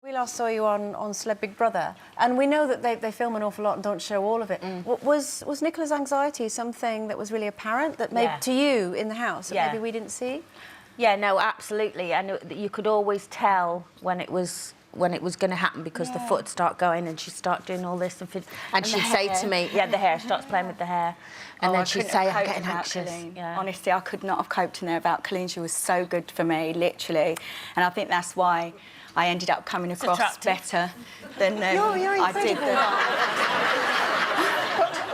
We last saw you on Celeb Big Brother, and we know that they film an awful lot and don't show all of it. Was Nicola's anxiety something that was really apparent, that maybe to you in the house, that maybe we didn't see? Yeah, no, absolutely. And you could always tell when it was going to happen, because the foot would start going and she'd start doing all this. And she'd say to me, the hair, starts playing with the hair. And then she'd say, I'm getting anxious. Honestly, I could not have coped in there without Colleen. She was so good for me, literally. And I think that's why I ended up coming across better than I did.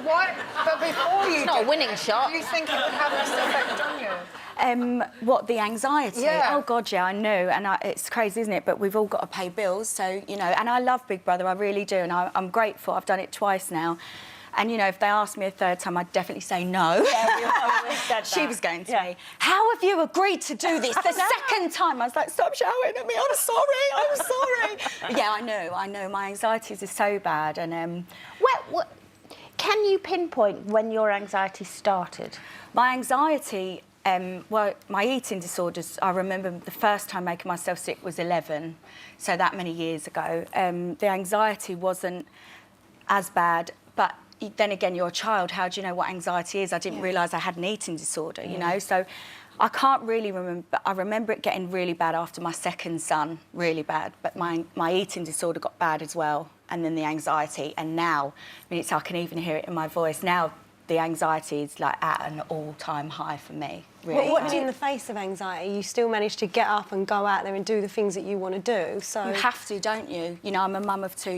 But before you... It's not a winning shot. Do you think it would have this effect on you? What, the anxiety? Yeah. Oh, God, yeah, I know. And it's crazy, isn't it? But we've all got to pay bills, so, you know... And I love Big Brother, I really do, and I'm grateful. I've done it twice now. And, you know, if they asked me a third time, I'd definitely say no. Yeah, we always said that. She was going to me, how have you agreed to do this the second time? I was like, stop shouting at me, I'm sorry. Yeah, I know. My anxieties are so bad. And can you pinpoint when your anxiety started? my anxiety, well, my eating disorders, I remember the first time making myself sick was 11, so that many years ago. The anxiety wasn't as bad, but then again, you're a child, how do you know what anxiety is? I didn't realise I had an eating disorder, you know, so I can't really remember, but I remember it getting really bad after my second son, really bad, but my eating disorder got bad as well, and then the anxiety, and now, I mean, I can even hear it in my voice, now the anxiety is like at an all-time high for me, really. Well, what do you, in the face of anxiety, you still manage to get up and go out there and do the things that you want to do, so... You have to, don't you? You know, I'm a mum of two,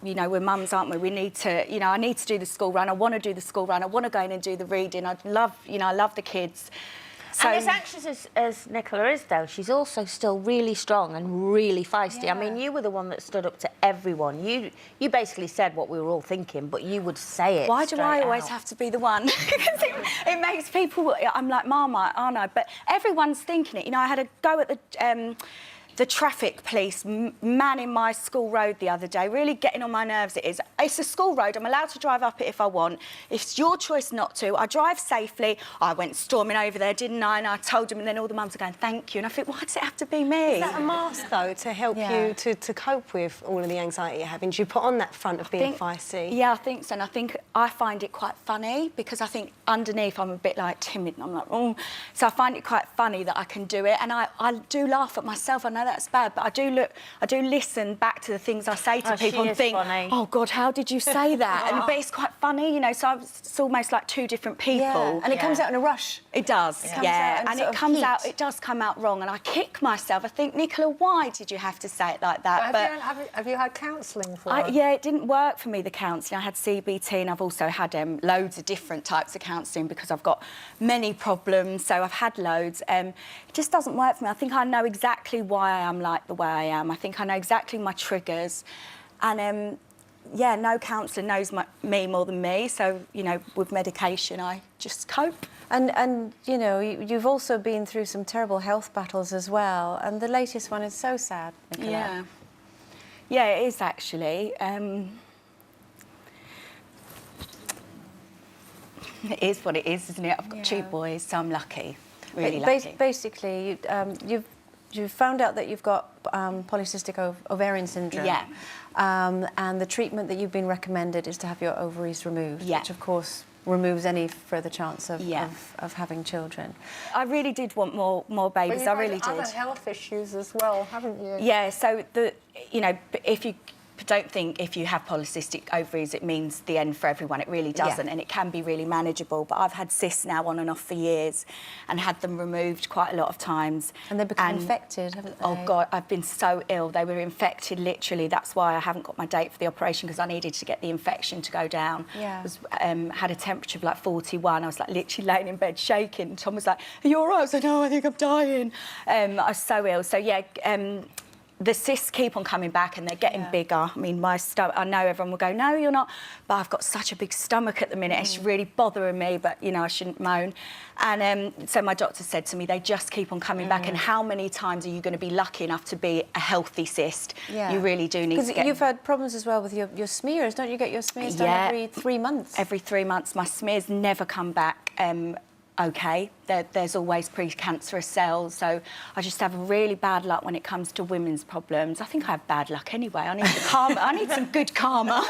you know, we're mums, aren't we? We need to, you know, I need to do the school run, I want to do the school run, I want to go in and do the reading, I love, you know, I love the kids. So, and as anxious as Nicola is, though, she's also still really strong and really feisty. Yeah. I mean, you were the one that stood up to everyone. You basically said what we were all thinking, but you would say it. Why do I always out. have to be the one? it makes people... I'm like, Marmite, aren't I? But everyone's thinking it. You know, I had a go at the traffic police manning my school road the other day, really getting on my nerves. It's a school road, I'm allowed to drive up it if I want. It's your choice not to. I drive safely. I went storming over there, didn't I? And I told them, and then all the mums are going, thank you. And I think, why does it have to be me? Is that a mask, though, to help you to cope with all of the anxiety you're having? Do you put on that front of being feisty? Yeah, I think so. And I think I find it quite funny, because I think underneath I'm a bit, like, timid, and I'm like, oh. So I find it quite funny that I can do it. And I do laugh at myself. I know that's bad, but I do listen back to the things I say to people and think, oh God, how did you say that? But it's quite funny, you know. So it's almost like two different people. Yeah. And it comes out in a rush. It does, and it comes out. It does come out wrong, and I kick myself. I think, Nicola, why did you have to say it like that? But have you had counselling for it? Yeah, it didn't work for me, the counselling. I had CBT, and I've also had loads of different types of counselling because I've got many problems. So I've had loads. It just doesn't work for me. I think I know exactly why I am like the way I am. I think I know exactly my triggers, and yeah, no counsellor knows me more than me. So, you know, with medication, I just cope. And you know, you've also been through some terrible health battles as well, and the latest one is so sad, Nicola. Yeah, it is actually. It is what it is, isn't it? I've got two boys, so I'm lucky, really lucky. Basically, you've found out that you've got polycystic ovarian syndrome. Yeah. And the treatment that you've been recommended is to have your ovaries removed, which of course removes any further chance of having children. I really did want more babies. But I really you've had did. other health issues as well, haven't you? Yeah. So you know, if you don't think if you have polycystic ovaries it means the end for everyone. It really doesn't, and it can be really manageable. But I've had cysts now on and off for years, and had them removed quite a lot of times. And they become infected, haven't they? Oh God, I've been so ill. They were infected literally. That's why I haven't got my date for the operation, because I needed to get the infection to go down. Yeah. Had a temperature of like 41. I was like literally laying in bed shaking. Tom was like, "Are you all right?" I was like, "No, I think I'm dying." I was so ill. So yeah. The cysts keep on coming back, and they're getting bigger. I mean, my stomach, I know everyone will go, no, you're not, but I've got such a big stomach at the minute. It's really bothering me, but, you know, I shouldn't moan. And so my doctor said to me, they just keep on coming back, and how many times are you going to be lucky enough to be a healthy cyst? Yeah. You really do need to get... Because you've had problems as well with your smears, don't you? Get your smears done every 3 months? Every 3 months. My smears never come back. okay. There's always precancerous cells, so I just have really bad luck when it comes to women's problems. I think I have bad luck anyway. I need some karma. I need some good karma.